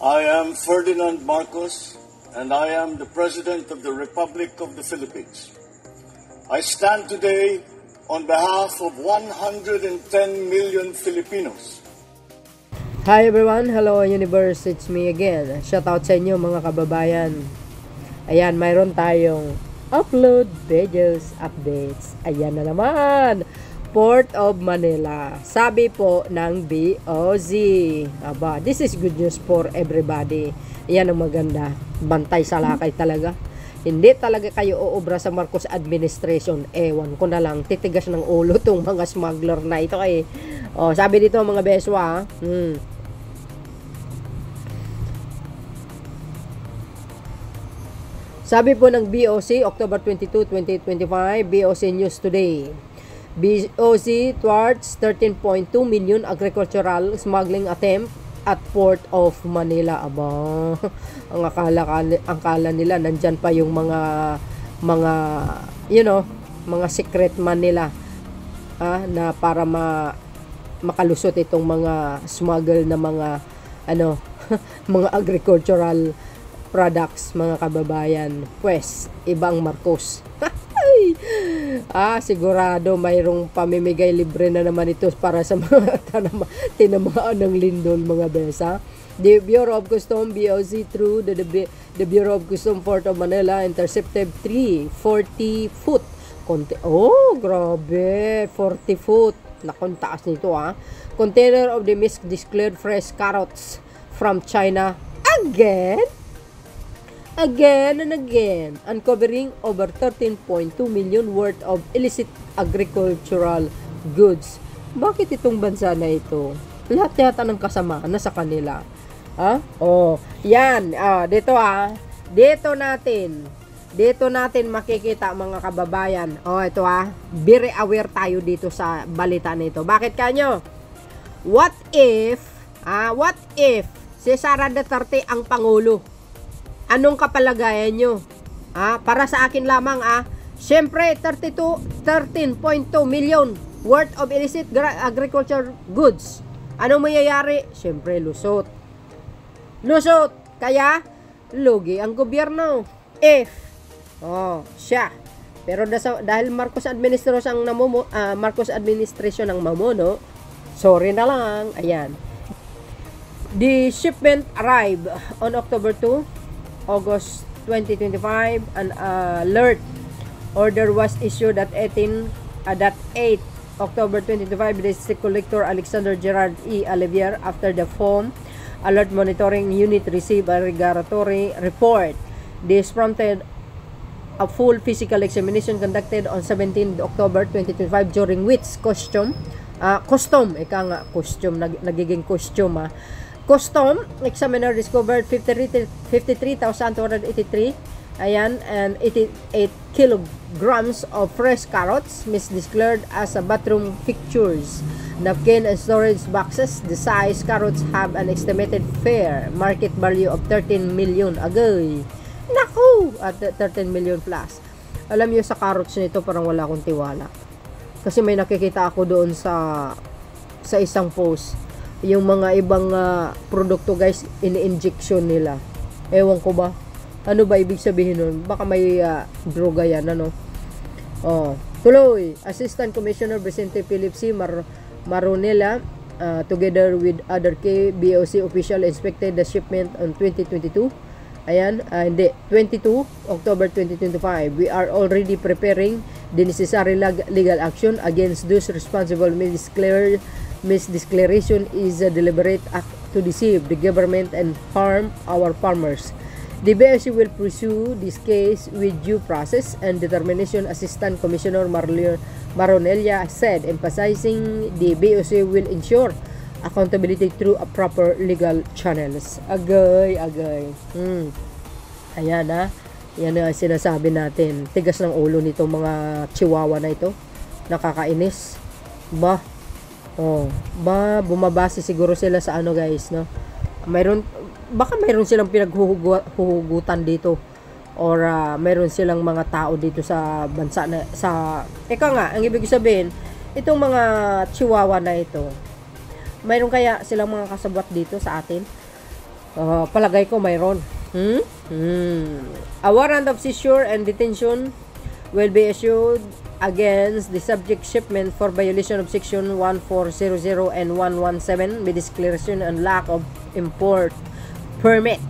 I am Ferdinand Marcos, and I am the President of the Republic of the Philippines. I stand today on behalf of 110 million Filipinos. Hi everyone, hello universe, it's me again. Shout out sa inyo mga kababayan. Ayan, mayroon tayong upload videos, updates. Ayan na naman. Port of Manila. Sabi po ng BOZ. Aba, this is good news for everybody. Yan ang maganda. Bantay sa lakay talaga. Hindi talaga kayo uubra sa Marcos administration. Ewan ko na lang. Titigas ng ulo tong mga smuggler na ito eh. Oh, sabi dito mga beswa. Sabi po ng BOC, October 22, 2025, BOC News Today. BOC thwarts 13.2 million agricultural smuggling attempt at Port of Manila. Aba, ang akala nila nandyan pa yung mga mga secret man nila na para makalusot itong mga smuggle na mga mga agricultural products, mga kababayan. Pues, ibang Marcos. Sigurado mayroong pamimigay libre na naman ito para sa mga tinamaan ng lindol, mga besa. The Bureau of Customs, BOC, through the Bureau of Customs Port of Manila intercepted 40-foot. Grabe, 40 foot. Nakong taas nito container of the misdeclared fresh carrots from China again and again, uncovering over 13.2 million worth of illicit agricultural goods. Bakit itong bansa na ito? Lahat yata ng kasamaan na sa kanila. Yan. Dito natin makikita, mga kababayan. Ito very aware tayo dito sa balita nito. Bakit kanyo? What if si Sara Duterte ang Pangulo? Anong kapalagayan nyo? Para sa akin lamang, syempre, 13.2 million worth of illicit agriculture goods. Anong mayayari? Syempre, lusot. Kaya, lugi ang gobyerno. Siya. Pero dahil Marcos administration ang mamuno, sorry na lang. Ayan. The shipment arrived on October 2, August 2025. An alert order was issued at 8 October 2025 by District Collector Alexander Gerard E. Olivier after the FOM Alert Monitoring Unit received a regulatory report. This prompted a full physical examination conducted on 17 October 2025 during which costume examiner discovered 53,283 and 88 kilograms of fresh carrots misdeclared as a bathroom fixtures, napkin and storage boxes. The size carrots have an estimated fair market value of 13 million. Agay, naku, at 13 million plus. Alam niyo, sa carrots nito parang wala akong tiwala, kasi may nakikita ako doon sa isang post. Yung mga ibang produkto, guys, ini-injection nila. Ewan ko ba? Ano ba ibig sabihin nun? Baka may droga yan, Tuloy, Assistant Commissioner Vicente Philip C. Maronella, together with other BOC official, inspected the shipment on 22 October 2025. We are already preparing the necessary legal action against those responsible. Misdeclaration is a deliberate act to deceive the government and harm our farmers. The BOC will pursue this case with due process and determination, Assistant Commissioner Maronella said, emphasizing the BOC will ensure accountability through a proper legal channels. Agay. Ayan yan ang sinasabi natin. Tigas ng ulo nitong mga chihuahua na ito. Nakakainis. Bumabase siguro sila sa guys, baka mayroon silang pinaghuhugutan dito, or mayroon silang mga tao dito sa bansa na ang ibig sabihin, itong mga chihuahua na ito, mayroon kaya silang mga kasabwat dito sa atin? Palagay ko mayroon. A warrant of seizure and detention will be issued against the subject shipment for violation of section 1400 and 117 with declaration and lack of import permit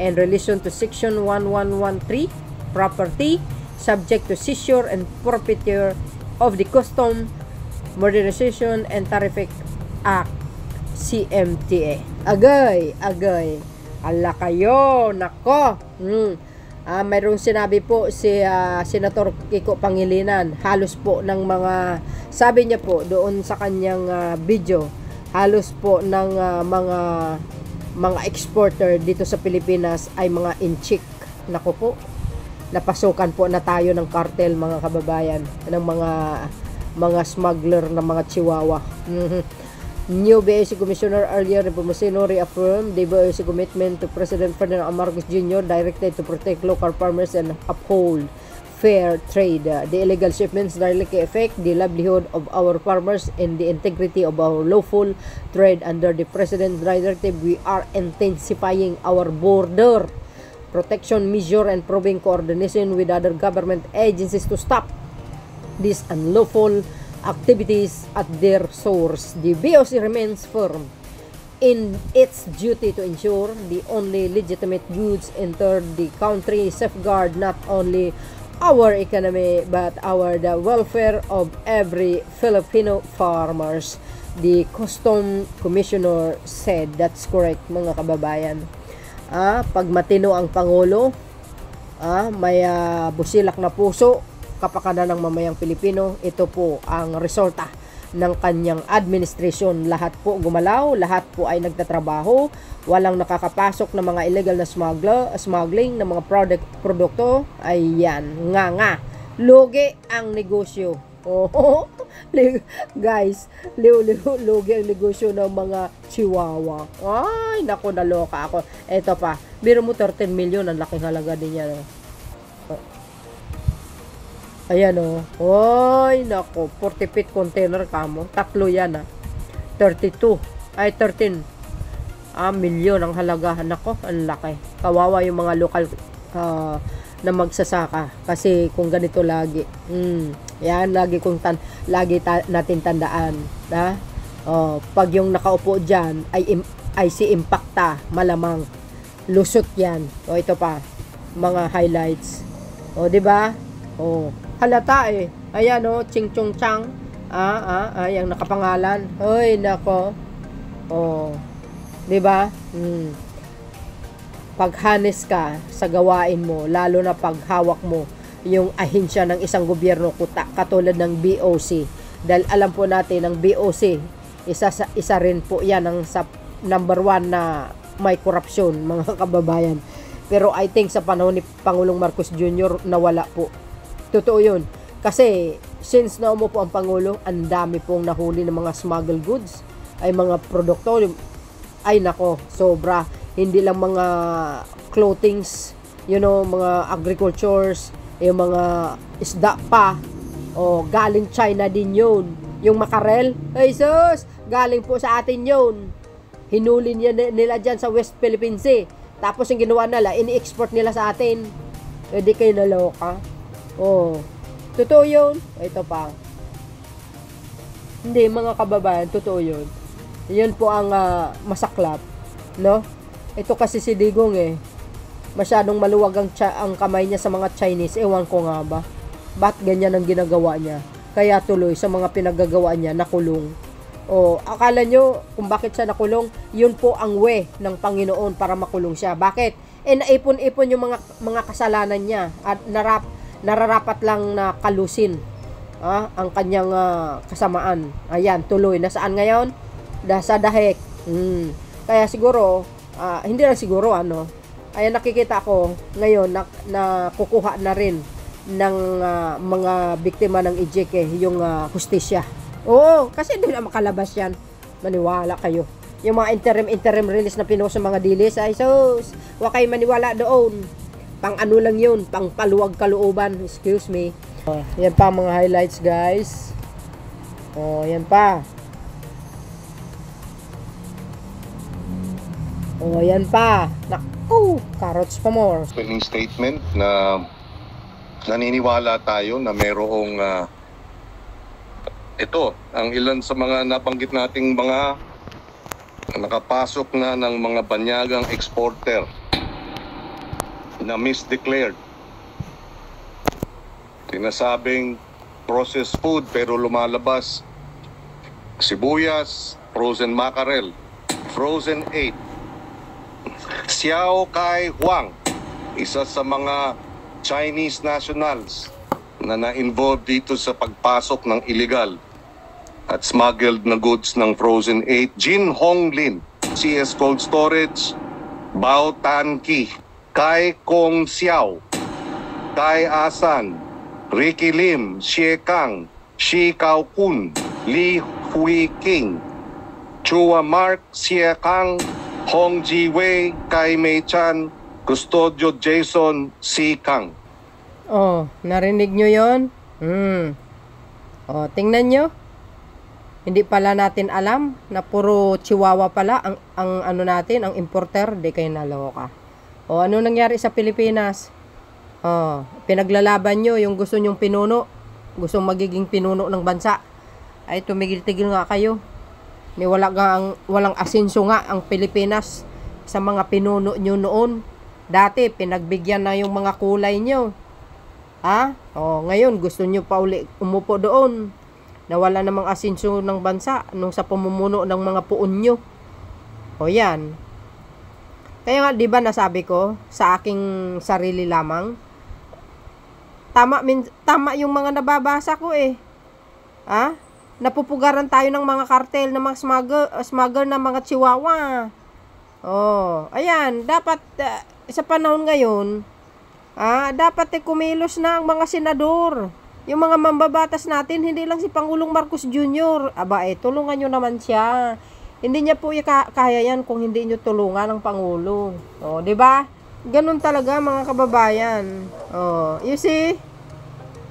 in relation to section 1113 property subject to seizure and forfeiture of the Custom Modernization and Tariff Act CMTA. Agay. Ala kayo, nako. Mayroong sinabi po si Senator Kiko Pangilinan, halos po ng mga, sabi niya po doon sa kanyang video, halos po ng mga exporter dito sa Pilipinas ay mga inchik. Nako po, napasukan po na tayo ng cartel, mga kababayan, ng mga smuggler na mga chihuahua. New BAC Commissioner earlier Nepomuceno reaffirmed the BAC commitment to President Ferdinand Marcos Jr. directed to protect local farmers and uphold fair trade. The illegal shipments directly affect the livelihood of our farmers and the integrity of our lawful trade. Under the President's directive, we are intensifying our border protection measure and proving coordination with other government agencies to stop these unlawful activities at their source. The BOC remains firm in its duty to ensure the only legitimate goods enter the country, safeguard not only our economy but the welfare of every Filipino farmers. The Custom Commissioner said. That's correct, mga kababayan. Pag matino ang Pangulo, may busilak na puso, kapakanan ng mamayang Pilipino, ito po ang resulta ng kanyang administration. Lahat po gumalaw, lahat po ay nagtatrabaho, walang nakakapasok na mga illegal na smuggling ng mga produkto. Ayan, nga, lugi ang negosyo. Guys, lugi ang negosyo ng mga chihuahua. Ay, naku, naloka ako. Ito pa, biro mo 13 million, ang laking halaga din yan. Ayan Oy, nako, 40 feet container kamo. Tatlo yan 32. Ay, 13 milyon ang halaga. Nako, ang laki. Kawawa yung mga lokal na magsasaka. Kasi kung ganito lagi. Yan, lagi natin tandaan. Pag yung nakaupo dyan ay si Impacta, malamang lusot yan. Ito pa, mga highlights. Diba? Halata Ayan Ching Chong Chang. Yung nakapangalan. Hoy, nako. Diba? Paghanes ka sa gawain mo, lalo na paghawak mo yung ahensya ng isang gobyerno katulad ng BOC. Dahil alam po natin ng BOC, isa rin po yan ang number 1 na may korupsyon, mga kababayan. Pero I think sa panahon ni Pangulong Marcos Jr. nawala po. Totoo yun. Kasi since na umupo ang Pangulo, ang dami pong nahuli ng mga smuggled goods, ay mga produkto, ay nako, sobra. Hindi lang mga clothings, mga agricultures, yung mga isda pa, galing China din yun. Yung makarel, ay sus, galing po sa atin yun. Hinuli nila dyan sa West Philippine Sea. Tapos yung ginawa nila, ini-export nila sa atin. Di kayo naloka. Totoo yun. Ito pa. Hindi, mga kababayan, totoo yun. Yun po ang masaklap. No? Ito kasi si Digong masyadong maluwag ang kamay niya sa mga Chinese. Ewan ko nga ba. Ba't ganyan ang ginagawa niya? Kaya tuloy sa mga pinagagawa niya, nakulong. Akala nyo kung bakit siya nakulong? Yun po ang way ng Panginoon para makulong siya. Bakit? Naipon-ipon yung mga kasalanan niya at nararapat lang na kalusin ang kanyang kasamaan. Ayan, tuloy. Nasaan ngayon? Sa dahek. Kaya siguro, hindi lang siguro, ayan, nakikita ko ngayon na kukuha na rin ng mga biktima ng Ejeke yung hustisya. Kasi hindi na makalabas yan. Maniwala kayo. Yung mga interim release na pinost sa mga dilis, ay sus, huwag kayo maniwala doon. Pang ano lang yun, pang paluwag kalooban. Excuse me. Yan pa mga highlights, guys. Yan pa. O, yan pa. Naku, carrots pa more. Opening statement na naniniwala tayo na mayroong ito, ang ilan sa mga nabanggit nating mga nakapasok na ng mga banyagang exporter na misdeclared. Tinasabing processed food pero lumalabas sibuyas, frozen mackerel, frozen 8. Xiao Kai Huang, isa sa mga Chinese nationals na na-involve dito sa pagpasok ng illegal at smuggled na goods ng frozen 8. Jin Honglin, CS Cold Storage, Bao Tan Ki, Kai Kong Xiao, Kai Asan, Ricky Lim, Xie Kang, Shi Kao Kun, Li Hui King, Chua Mark, Xie Kang, Hong Ji Wei, Kai Mei Chan, Custodio Jason, Si Kang. Oh, narinig nyo yon? Oh, tingnan nyo. Hindi pala natin alam na puro Chihuahua pala ang ano natin, ang importer. Di kayo naloka. O, ano nangyari sa Pilipinas? Oh, pinaglalaban nyo yung gusto nyong pinuno. Gustong magiging pinuno ng bansa. Ay, tumigil-tigil nga kayo. Walang asenso nga ang Pilipinas sa mga pinuno nyo noon. Dati, pinagbigyan na yung mga kulay nyo. Ha? O, ngayon, gusto nyo pa uli umupo doon. Nawala namang asenso ng bansa nung sa pamumuno ng mga puon nyo. O yan. Kaya nga, di ba nasabi ko sa aking sarili lamang, tama yung mga nababasa ko eh. Ha? Napupugaran tayo ng mga kartel, ng mga smuggler na mga Chihuahua. Oh, ayan, dapat sa panahon ngayon, dapat kumilos na ang mga senador. Yung mga mambabatas natin, hindi lang si Pangulong Marcos Jr. Aba, tulungan nyo naman siya. Hindi niya po kaya yan kung hindi nyo tulungan ang Pangulo. O, di ba? Ganun talaga mga kababayan. O, you see?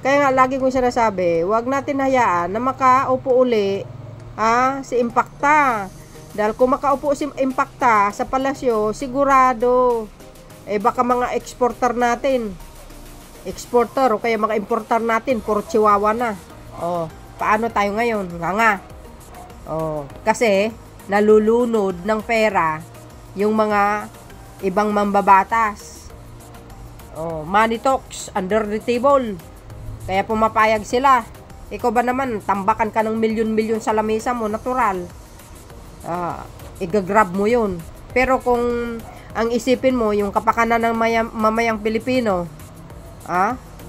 Kaya nga, lagi kong sinasabi, huwag natin hayaan na makaupo uli si Impacta. Dahil kung makaupo si Impacta sa palasyo, sigurado, baka mga exporter natin, o kaya mga importer natin, puro Chihuahua na. O, paano tayo ngayon? Nga. O, kasi, nalulunod ng pera yung mga ibang mambabatas. O, money talks under the table. Kaya pumapayag sila. Ikaw ba naman, tambakan ka ng milyon-milyon sa lamesa mo, natural. Igagrab mo yun. Pero kung ang isipin mo, yung kapakanan ng mamayang Pilipino,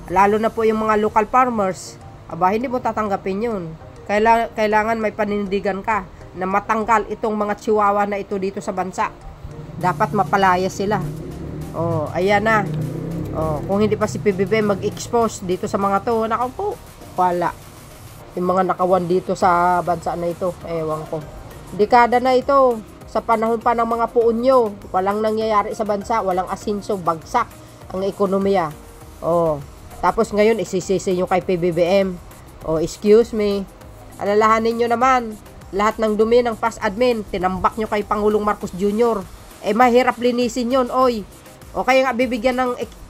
lalo na po yung mga local farmers, hindi mo tatanggapin yun. Kailangan may panindigan ka na matanggal itong mga Chihuahua na ito dito sa bansa. Dapat mapalaya sila. Oh, ayan na. Oh, kung hindi pa si PBB mag-expose dito sa mga to, nako po, wala. Yung mga nakawan dito sa bansa na ito, ewan ko. Dekada na ito, sa panahon pa ng mga puon nyo, walang nangyayari sa bansa, walang asenso, bagsak ang ekonomiya. Oh, tapos ngayon isisisi nyo kay PBBM. Oh, excuse me. Alalahanin nyo naman, lahat ng dumi ng past admin, tinambak nyo kay Pangulong Marcos Jr. Mahirap linisin yun, oy. O kaya nga bibigyan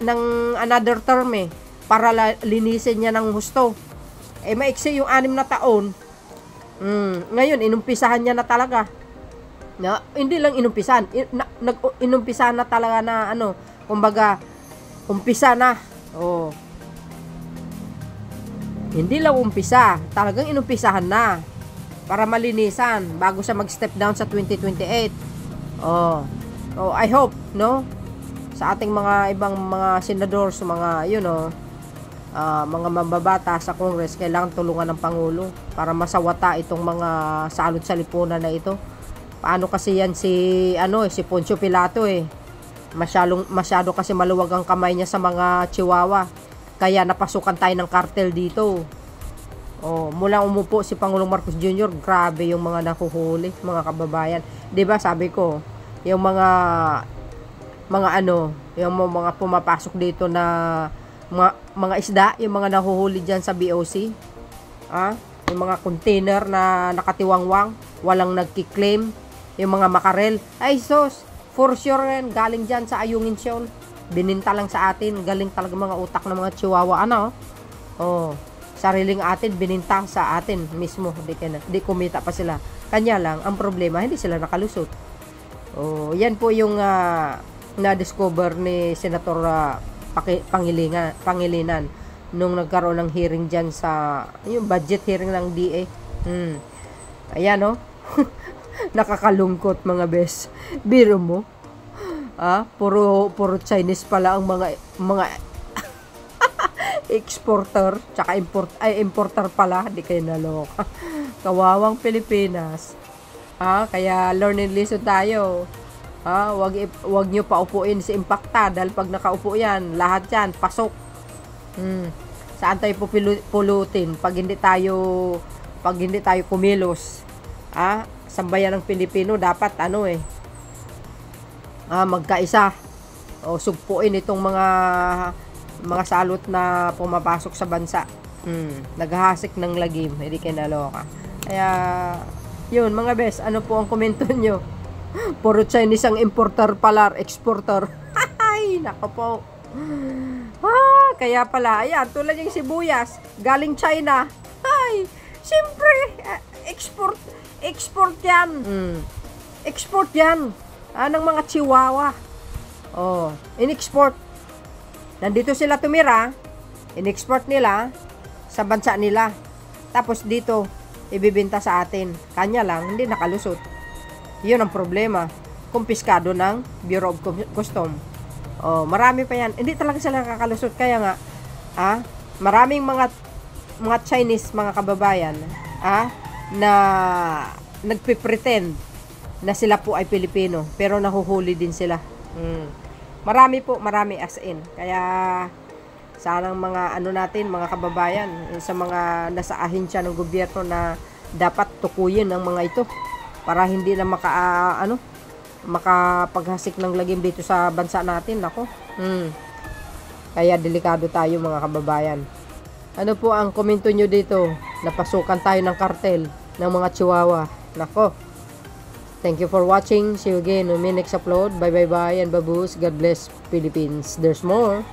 ng another term para linisin niya ng husto. Maiksi yung 6 na taon. Ngayon, inumpisahan niya na talaga. Hindi lang inumpisahan. Inumpisahan na talaga na kumbaga, umpisa na. Oh. Hindi lang umpisa. Talagang inumpisahan na. Para malinisan. Bago siya mag-step down sa 2028. Oh, I hope, no? Sa ating mga ibang mga senador, mga mga mambabata sa Congress, kailangan tulungan ng Pangulo para masawata itong mga salot sa lipunan na ito. Paano kasi yan si Poncio Pilato masyado kasi maluwag ang kamay niya sa mga Chihuahua, kaya napasukan tayo ng kartel dito. Mula umupo si Pangulong Marcos Jr., grabe yung mga nahuhuli, mga kababayan. 'Di ba sabi ko, yung mga yung mga pumapasok dito na mga isda, yung mga nahuhuli diyan sa BOC, yung mga container na nakatiwangwang, walang nagki-claim, yung mga makarel, ay sus, For sure yan, galing dyan sa Ayungin Seoul. Bininta lang sa atin. Galing talaga mga utak ng mga chihuahua. Ano? Oh, sariling atin, bininta sa atin mismo. Di kumita pa sila. Kanya lang, ang problema, hindi sila nakalusot. Oh, yan po yung na-discover ni Senator Pangilinan nung nagkaroon ng hearing dyan sa yung budget hearing ng DA. Ayan, no? Nakakalungkot, mga bes. Biro mo. Puro Chinese pala ang mga exporter, tsaka importer pala, di kayo naloka. Kawawang Pilipinas. Kaya learn and lesson tayo. Wag nyo paupuin si Impacta dahil pag nakaupo yan, lahat yan, pasok. Saan tayo pulutin pag hindi tayo kumilos? Sambayan ng Pilipino dapat magkaisa o sugpuin itong mga salot na pumapasok sa bansa. Naghahasik ng lagim, hindi kayo naloka. Kaya yun, mga bes, ano po ang komento nyo? Puro Chinese ang importer pala, exporter. Ay, nako po. Kaya pala, ayan, tulad yung sibuyas, galing China. Ay, siyempre, export yan. Export yan. Ng mga chihuahua. In-export. Nandito sila tumira, in-export nila sa bansa nila. Tapos dito, ibibenta sa atin. Kanya lang, hindi nakalusot. Yun ang problema. Kumpiskado ng Bureau of Custom. Marami pa yan. Hindi talaga sila nakakalusot. Kaya nga, maraming mga Chinese, mga kababayan, na nagpipretend na sila po ay Pilipino. Pero nahuhuli din sila. Marami as in. Kaya, sanang mga mga kababayan, sa mga nasa ahensya ng gobyerno na dapat tukuyin ang mga ito para hindi na makapaghasik ng lagim dito sa bansa natin. Nako. Kaya delikado tayo, mga kababayan. Ano po ang komento nyo dito? Napasukan tayo ng kartel ng mga chihuahua. Nako. Thank you for watching. See you again on my next upload. Bye bye bye and baboos. God bless Philippines. There's more.